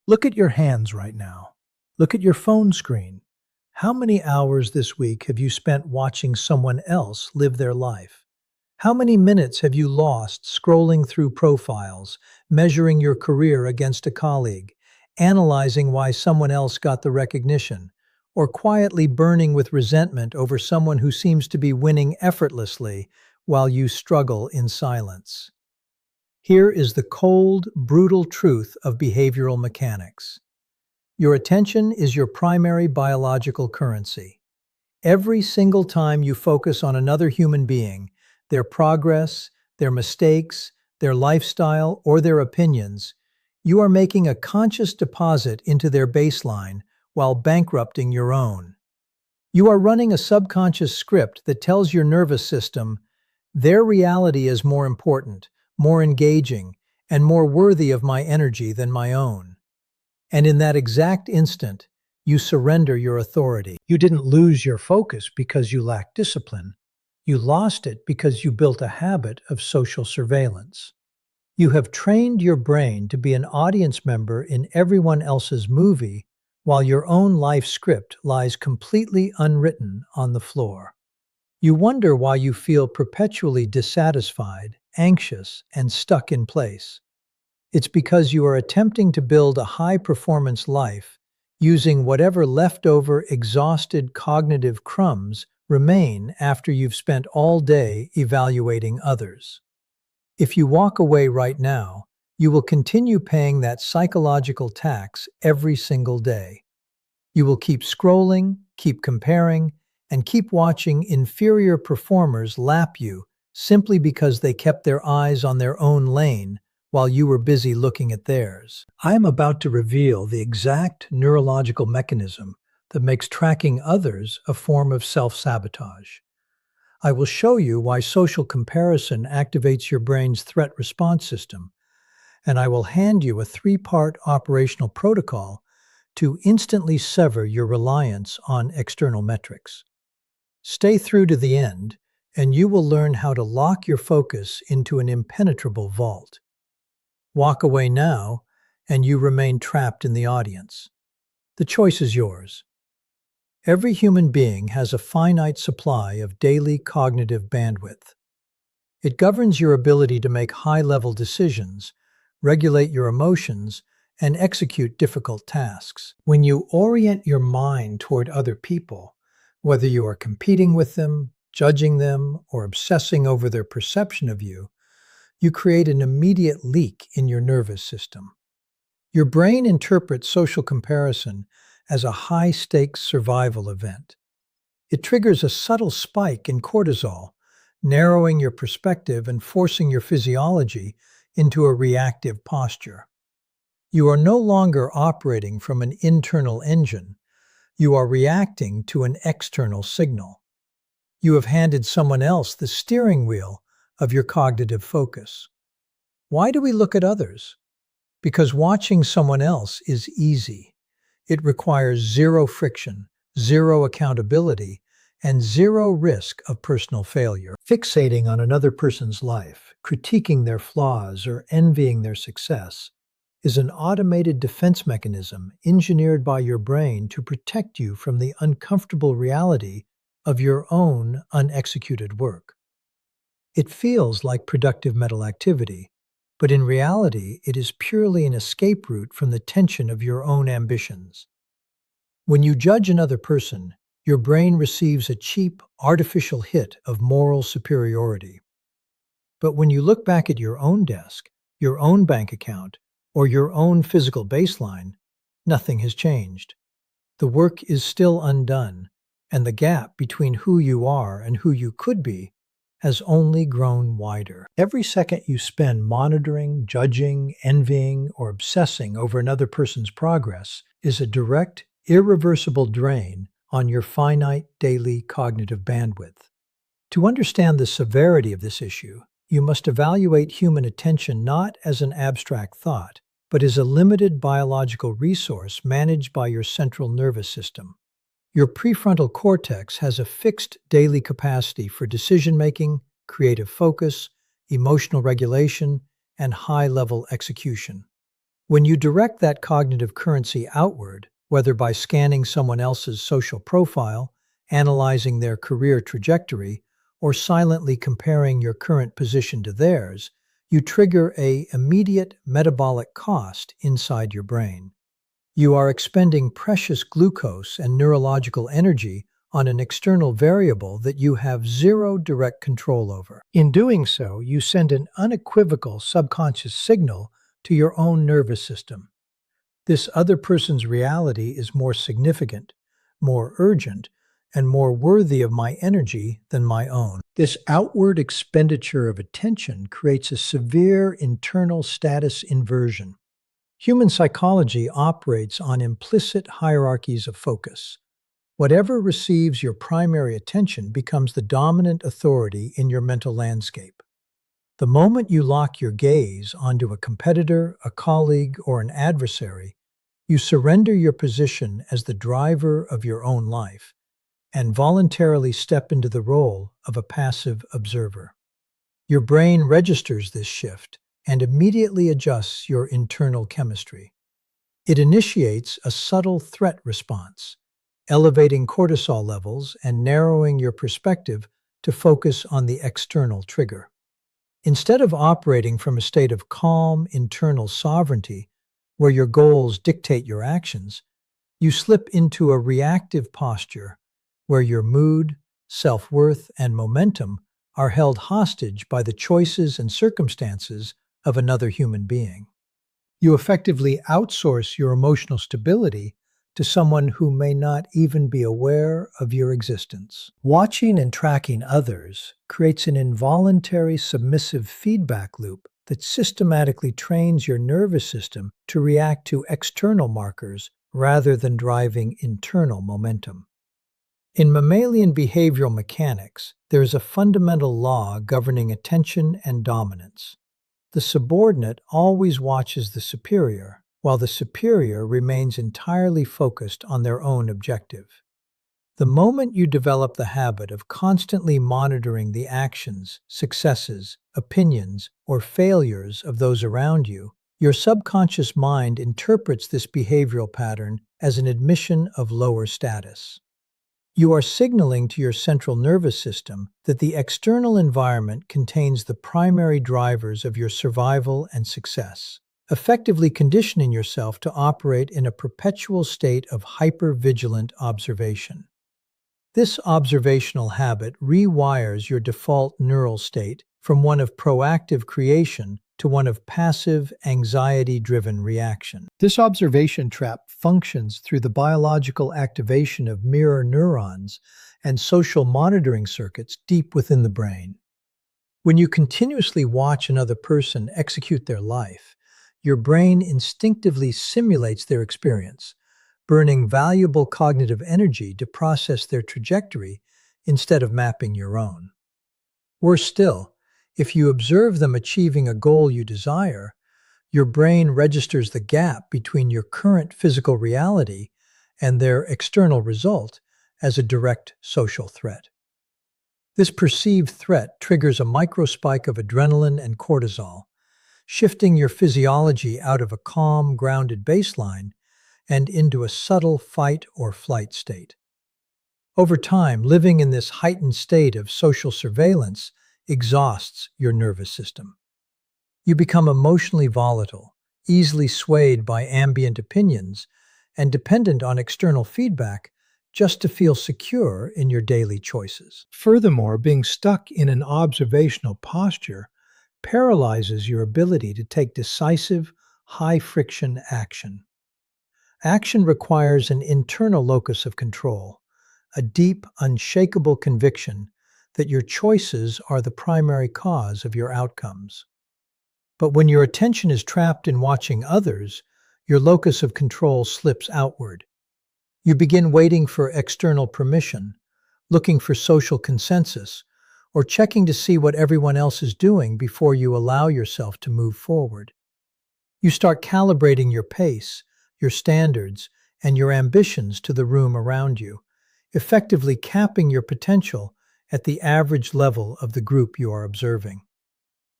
Look at your hands right now. Look at your phone screen. How many hours this week have you spent watching someone else live their life? How many minutes have you lost scrolling through profiles, measuring your career against a colleague, analyzing why someone else got the recognition, or quietly burning with resentment over someone who seems to be winning effortlessly while you struggle in silence? Here is the cold, brutal truth of behavioral mechanics. Your attention is your primary biological currency. Every single time you focus on another human being, their progress, their mistakes, their lifestyle, or their opinions, you are making a conscious deposit into their baseline while bankrupting your own. You are running a subconscious script that tells your nervous system, their reality is more important, more engaging, and more worthy of my energy than my own. And in that exact instant, you surrender your authority. You didn't lose your focus because you lacked discipline. You lost it because you built a habit of social surveillance. You have trained your brain to be an audience member in everyone else's movie while your own life script lies completely unwritten on the floor. You wonder why you feel perpetually dissatisfied, anxious, and stuck in place. It's because you are attempting to build a high-performance life using whatever leftover, exhausted cognitive crumbs remain after you've spent all day evaluating others. If you walk away right now, you will continue paying that psychological tax every single day. You will keep scrolling, keep comparing, and keep watching inferior performers lap you simply because they kept their eyes on their own lane while you were busy looking at theirs. I am about to reveal the exact neurological mechanism that makes tracking others a form of self-sabotage. I will show you why social comparison activates your brain's threat response system, and I will hand you a three-part operational protocol to instantly sever your reliance on external metrics. Stay through to the end, and you will learn how to lock your focus into an impenetrable vault. Walk away now, and you remain trapped in the audience. The choice is yours. Every human being has a finite supply of daily cognitive bandwidth. It governs your ability to make high-level decisions, regulate your emotions, and execute difficult tasks. When you orient your mind toward other people, whether you are competing with them, judging them, or obsessing over their perception of you, you create an immediate leak in your nervous system. Your brain interprets social comparison as a high-stakes survival event. It triggers a subtle spike in cortisol, narrowing your perspective and forcing your physiology into a reactive posture. You are no longer operating from an internal engine. You are reacting to an external signal. You have handed someone else the steering wheel of your cognitive focus. Why do we look at others? Because watching someone else is easy. It requires zero friction, zero accountability, and zero risk of personal failure. Fixating on another person's life, critiquing their flaws, or envying their success is an automated defense mechanism engineered by your brain to protect you from the uncomfortable reality of your own unexecuted work. It feels like productive mental activity, but in reality, it is purely an escape route from the tension of your own ambitions. When you judge another person, your brain receives a cheap, artificial hit of moral superiority. But when you look back at your own desk, your own bank account, or your own physical baseline, nothing has changed. The work is still undone, and the gap between who you are and who you could be has only grown wider. Every second you spend monitoring, judging, envying, or obsessing over another person's progress is a direct, irreversible drain on your finite daily cognitive bandwidth. To understand the severity of this issue, you must evaluate human attention not as an abstract thought, but as a limited biological resource managed by your central nervous system. Your prefrontal cortex has a fixed daily capacity for decision-making, creative focus, emotional regulation, and high-level execution. When you direct that cognitive currency outward, whether by scanning someone else's social profile, analyzing their career trajectory, or silently comparing your current position to theirs, you trigger a immediate metabolic cost inside your brain. You are expending precious glucose and neurological energy on an external variable that you have zero direct control over. In doing so, you send an unequivocal subconscious signal to your own nervous system. This other person's reality is more significant, more urgent, and more worthy of my energy than my own. This outward expenditure of attention creates a severe internal status inversion. Human psychology operates on implicit hierarchies of focus. Whatever receives your primary attention becomes the dominant authority in your mental landscape. The moment you lock your gaze onto a competitor, a colleague, or an adversary, you surrender your position as the driver of your own life and voluntarily step into the role of a passive observer. Your brain registers this shift and immediately adjusts your internal chemistry. It initiates a subtle threat response, elevating cortisol levels and narrowing your perspective to focus on the external trigger. Instead of operating from a state of calm internal sovereignty, where your goals dictate your actions, you slip into a reactive posture where your mood, self-worth, and momentum are held hostage by the choices and circumstances of another human being. You effectively outsource your emotional stability to someone who may not even be aware of your existence. Watching and tracking others creates an involuntary submissive feedback loop that systematically trains your nervous system to react to external markers rather than driving internal momentum. In mammalian behavioral mechanics, there is a fundamental law governing attention and dominance. The subordinate always watches the superior, while the superior remains entirely focused on their own objective. The moment you develop the habit of constantly monitoring the actions, successes, opinions, or failures of those around you, your subconscious mind interprets this behavioral pattern as an admission of lower status. You are signaling to your central nervous system that the external environment contains the primary drivers of your survival and success, effectively conditioning yourself to operate in a perpetual state of hyper-vigilant observation. This observational habit rewires your default neural state from one of proactive creation to one of passive, anxiety-driven reaction. This observation trap functions through the biological activation of mirror neurons and social monitoring circuits deep within the brain. When you continuously watch another person execute their life, your brain instinctively simulates their experience, burning valuable cognitive energy to process their trajectory instead of mapping your own. Worse still, if you observe them achieving a goal you desire, your brain registers the gap between your current physical reality and their external result as a direct social threat. This perceived threat triggers a microspike of adrenaline and cortisol, shifting your physiology out of a calm, grounded baseline and into a subtle fight or flight state. Over time, living in this heightened state of social surveillance exhausts your nervous system. You become emotionally volatile, easily swayed by ambient opinions, and dependent on external feedback just to feel secure in your daily choices. Furthermore, being stuck in an observational posture paralyzes your ability to take decisive, high-friction action. Action requires an internal locus of control, a deep, unshakable conviction that your choices are the primary cause of your outcomes. But when your attention is trapped in watching others, your locus of control slips outward. You begin waiting for external permission, looking for social consensus, or checking to see what everyone else is doing before you allow yourself to move forward. You start calibrating your pace, your standards, and your ambitions to the room around you, effectively capping your potential at the average level of the group you are observing.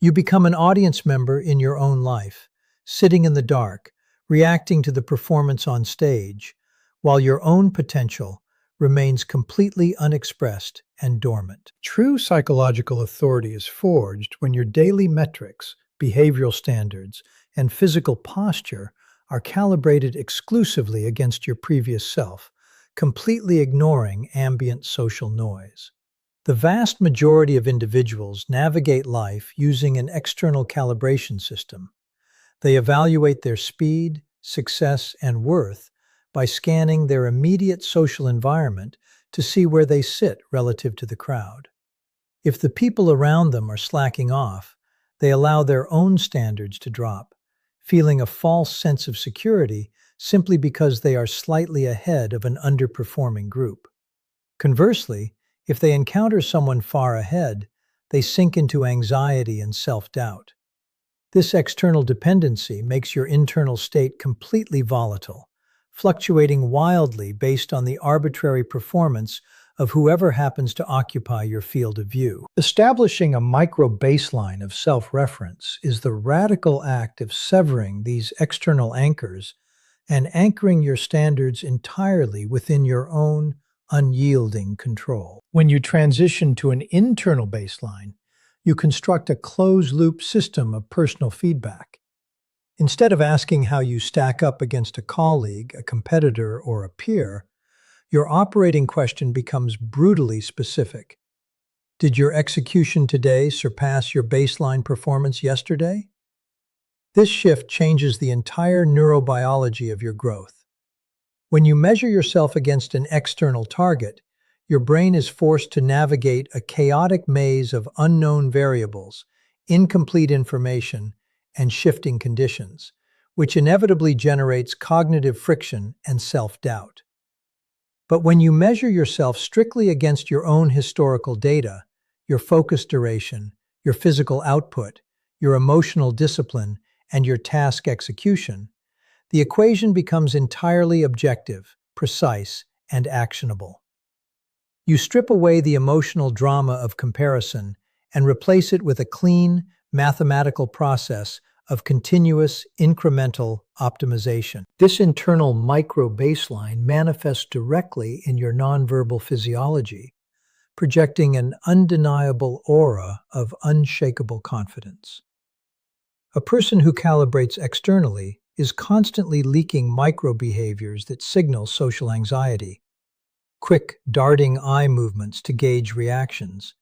You become an audience member in your own life, sitting in the dark, reacting to the performance on stage, while your own potential remains completely unexpressed and dormant. True psychological authority is forged when your daily metrics, behavioral standards, and physical posture are calibrated exclusively against your previous self, completely ignoring ambient social noise. The vast majority of individuals navigate life using an external calibration system. They evaluate their speed, success, and worth by scanning their immediate social environment to see where they sit relative to the crowd. If the people around them are slacking off, they allow their own standards to drop, feeling a false sense of security simply because they are slightly ahead of an underperforming group. Conversely, if they encounter someone far ahead, they sink into anxiety and self-doubt. This external dependency makes your internal state completely volatile, fluctuating wildly based on the arbitrary performance of whoever happens to occupy your field of view. Establishing a micro-baseline of self-reference is the radical act of severing these external anchors and anchoring your standards entirely within your own unyielding control. When you transition to an internal baseline, you construct a closed-loop system of personal feedback. Instead of asking how you stack up against a colleague, a competitor, or a peer, your operating question becomes brutally specific. Did your execution today surpass your baseline performance yesterday? This shift changes the entire neurobiology of your growth. When you measure yourself against an external target, your brain is forced to navigate a chaotic maze of unknown variables, incomplete information, and shifting conditions, which inevitably generates cognitive friction and self-doubt. But when you measure yourself strictly against your own historical data, your focus duration, your physical output, your emotional discipline, and your task execution, the equation becomes entirely objective, precise, and actionable. You strip away the emotional drama of comparison and replace it with a clean, mathematical process of continuous, incremental optimization. This internal micro-baseline manifests directly in your nonverbal physiology, projecting an undeniable aura of unshakable confidence. A person who calibrates externally is constantly leaking micro-behaviors that signal social anxiety. Quick, darting eye movements to gauge reactions,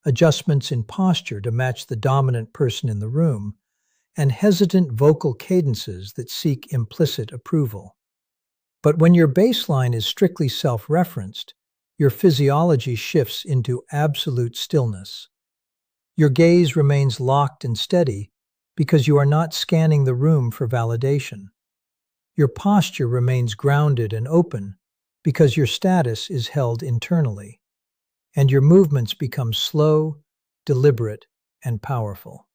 adjustments in posture to match the dominant person in the room, and hesitant vocal cadences that seek implicit approval. But when your baseline is strictly self-referenced, your physiology shifts into absolute stillness. Your gaze remains locked and steady because you are not scanning the room for validation. Your posture remains grounded and open because your status is held internally, and your movements become slow, deliberate, and powerful.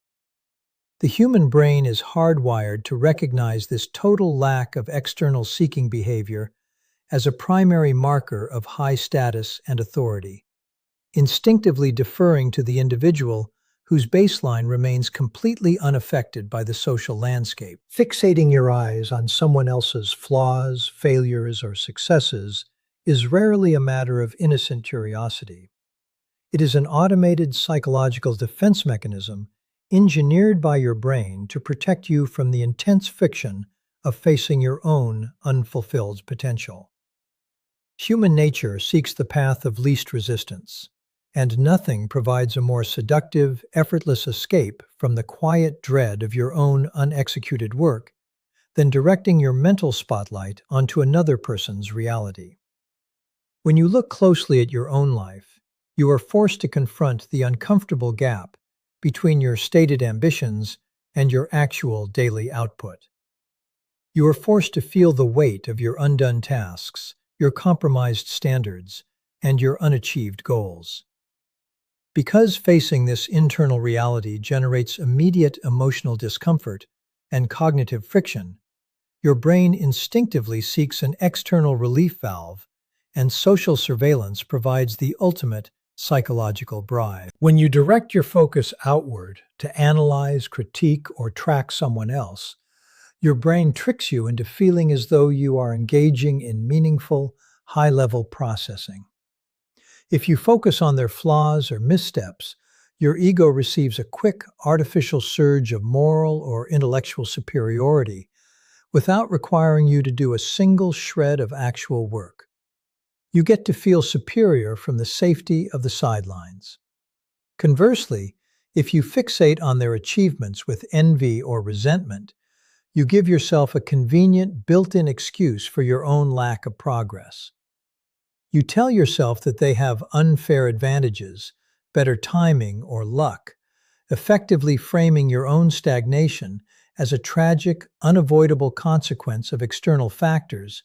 The human brain is hardwired to recognize this total lack of external seeking behavior as a primary marker of high status and authority, instinctively deferring to the individual whose baseline remains completely unaffected by the social landscape. Fixating your eyes on someone else's flaws, failures, or successes is rarely a matter of innocent curiosity. It is an automated psychological defense mechanism engineered by your brain to protect you from the intense friction of facing your own unfulfilled potential. Human nature seeks the path of least resistance, and nothing provides a more seductive, effortless escape from the quiet dread of your own unexecuted work than directing your mental spotlight onto another person's reality. When you look closely at your own life, you are forced to confront the uncomfortable gap between your stated ambitions and your actual daily output. You are forced to feel the weight of your undone tasks, your compromised standards, and your unachieved goals. Because facing this internal reality generates immediate emotional discomfort and cognitive friction, your brain instinctively seeks an external relief valve, and social surveillance provides the ultimate psychological bribe. When you direct your focus outward to analyze, critique, or track someone else, Your brain tricks you into feeling as though you are engaging in meaningful, high-level processing. If you focus on their flaws or missteps, your ego receives a quick, artificial surge of moral or intellectual superiority without requiring you to do a single shred of actual work. You get to feel superior from the safety of the sidelines. Conversely, if you fixate on their achievements with envy or resentment, you give yourself a convenient, built-in excuse for your own lack of progress. You tell yourself that they have unfair advantages, better timing, or luck, effectively framing your own stagnation as a tragic, unavoidable consequence of external factors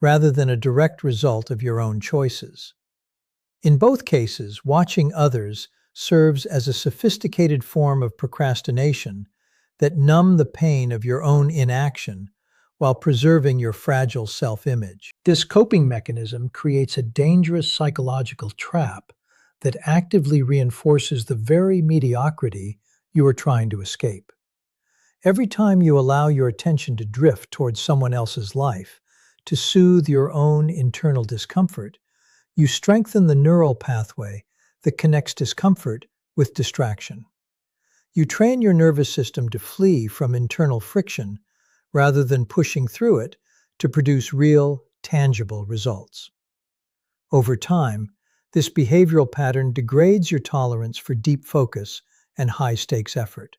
rather than a direct result of your own choices. In both cases, watching others serves as a sophisticated form of procrastination that numb the pain of your own inaction while preserving your fragile self-image. This coping mechanism creates a dangerous psychological trap that actively reinforces the very mediocrity you are trying to escape. Every time you allow your attention to drift towards someone else's life, to soothe your own internal discomfort, you strengthen the neural pathway that connects discomfort with distraction. You train your nervous system to flee from internal friction rather than pushing through it to produce real, tangible results. Over time, this behavioral pattern degrades your tolerance for deep focus and high-stakes effort.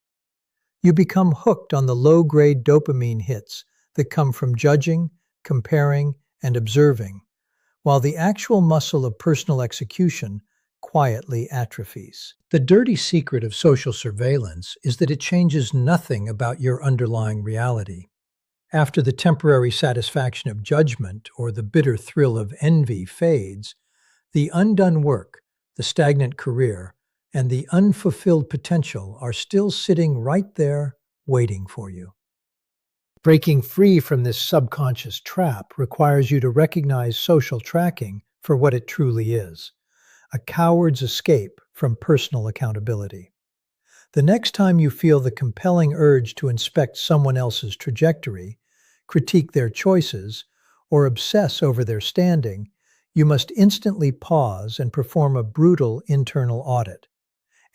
You become hooked on the low-grade dopamine hits that come from judging, comparing, and observing, while the actual muscle of personal execution quietly atrophies. The dirty secret of social surveillance is that it changes nothing about your underlying reality. After the temporary satisfaction of judgment or the bitter thrill of envy fades, the undone work, the stagnant career, and the unfulfilled potential are still sitting right there waiting for you. Breaking free from this subconscious trap requires you to recognize social tracking for what it truly is: a coward's escape from personal accountability. The next time you feel the compelling urge to inspect someone else's trajectory, critique their choices, or obsess over their standing, you must instantly pause and perform a brutal internal audit.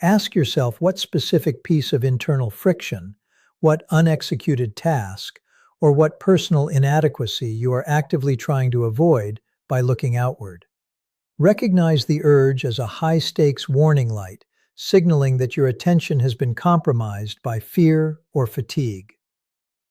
Ask yourself what specific piece of internal friction, what unexecuted task, or what personal inadequacy you are actively trying to avoid by looking outward. Recognize the urge as a high-stakes warning light, signaling that your attention has been compromised by fear or fatigue.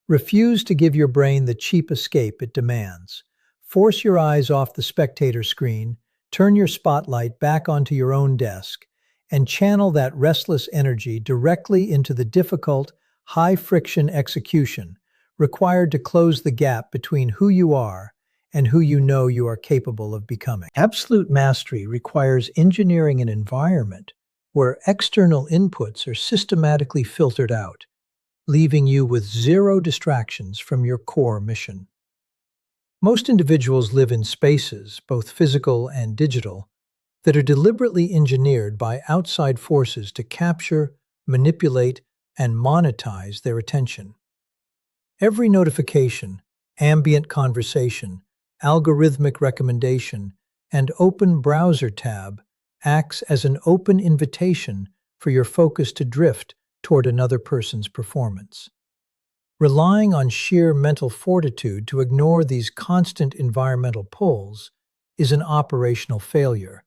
Refuse to give your brain the cheap escape it demands. Force your eyes off the spectator screen, turn your spotlight back onto your own desk, and channel that restless energy directly into the difficult, high-friction execution required to close the gap between who you are and who you know you are capable of becoming. Absolute mastery requires engineering an environment where external inputs are systematically filtered out, leaving you with zero distractions from your core mission. Most individuals live in spaces, both physical and digital, that are deliberately engineered by outside forces to capture, manipulate, and monetize their attention. Every notification, ambient conversation, algorithmic recommendation, and open browser tab acts as an open invitation for your focus to drift toward another person's performance. Relying on sheer mental fortitude to ignore these constant environmental pulls is an operational failure,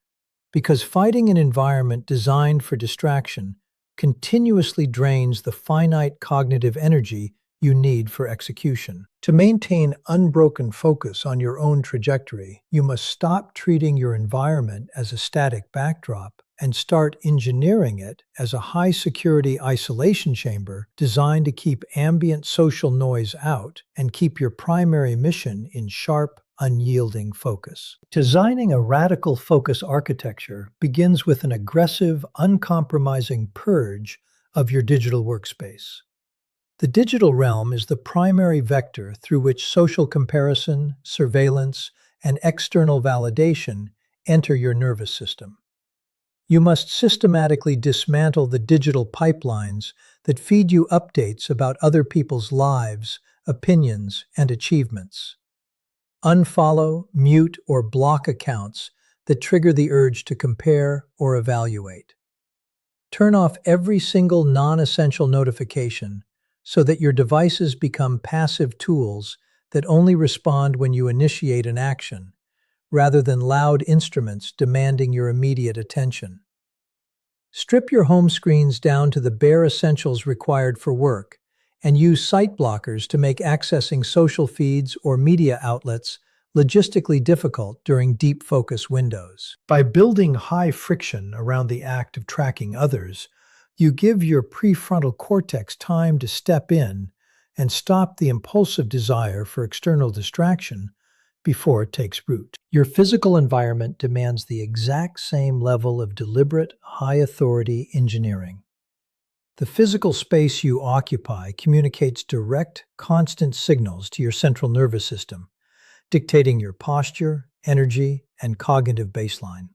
because fighting an environment designed for distraction continuously drains the finite cognitive energy you need for execution. To maintain unbroken focus on your own trajectory, you must stop treating your environment as a static backdrop and start engineering it as a high-security isolation chamber designed to keep ambient social noise out and keep your primary mission in sharp, unyielding focus. Designing a radical focus architecture begins with an aggressive, uncompromising purge of your digital workspace. The digital realm is the primary vector through which social comparison, surveillance, and external validation enter your nervous system. You must systematically dismantle the digital pipelines that feed you updates about other people's lives, opinions, and achievements. Unfollow, mute, or block accounts that trigger the urge to compare or evaluate. Turn off every single non-essential notification so that your devices become passive tools that only respond when you initiate an action, rather than loud instruments demanding your immediate attention. Strip your home screens down to the bare essentials required for work, and use site blockers to make accessing social feeds or media outlets logistically difficult during deep focus windows. By building high friction around the act of tracking others, you give your prefrontal cortex time to step in and stop the impulsive desire for external distraction before it takes root. Your physical environment demands the exact same level of deliberate, high-authority engineering. The physical space you occupy communicates direct, constant signals to your central nervous system, dictating your posture, energy, and cognitive baseline.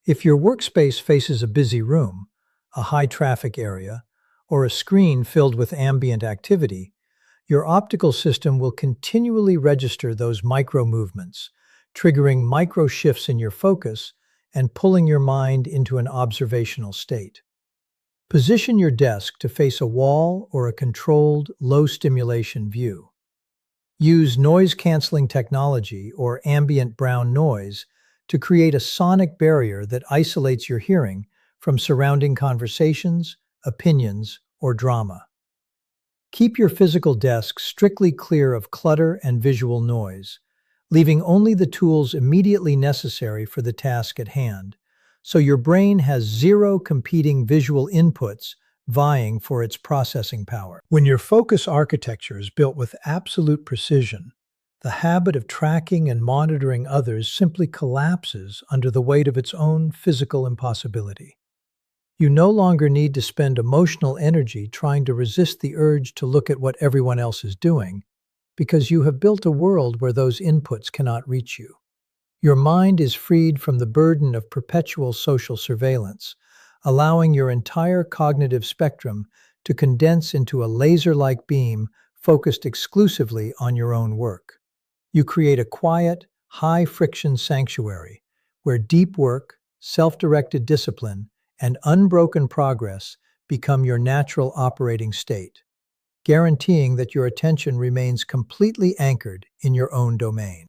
If your workspace faces a busy room, a high-traffic area, or a screen filled with ambient activity, your optical system will continually register those micro-movements, triggering micro-shifts in your focus and pulling your mind into an observational state. Position your desk to face a wall or a controlled, low-stimulation view. Use noise-canceling technology or ambient brown noise to create a sonic barrier that isolates your hearing from surrounding conversations, opinions, or drama. Keep your physical desk strictly clear of clutter and visual noise, leaving only the tools immediately necessary for the task at hand, so your brain has zero competing visual inputs vying for its processing power. When your focus architecture is built with absolute precision, the habit of tracking and monitoring others simply collapses under the weight of its own physical impossibility. You no longer need to spend emotional energy trying to resist the urge to look at what everyone else is doing, because you have built a world where those inputs cannot reach you. Your mind is freed from the burden of perpetual social surveillance, allowing your entire cognitive spectrum to condense into a laser-like beam focused exclusively on your own work. You create a quiet, high-friction sanctuary where deep work, self-directed discipline, and unbroken progress become your natural operating state, guaranteeing that your attention remains completely anchored in your own domain.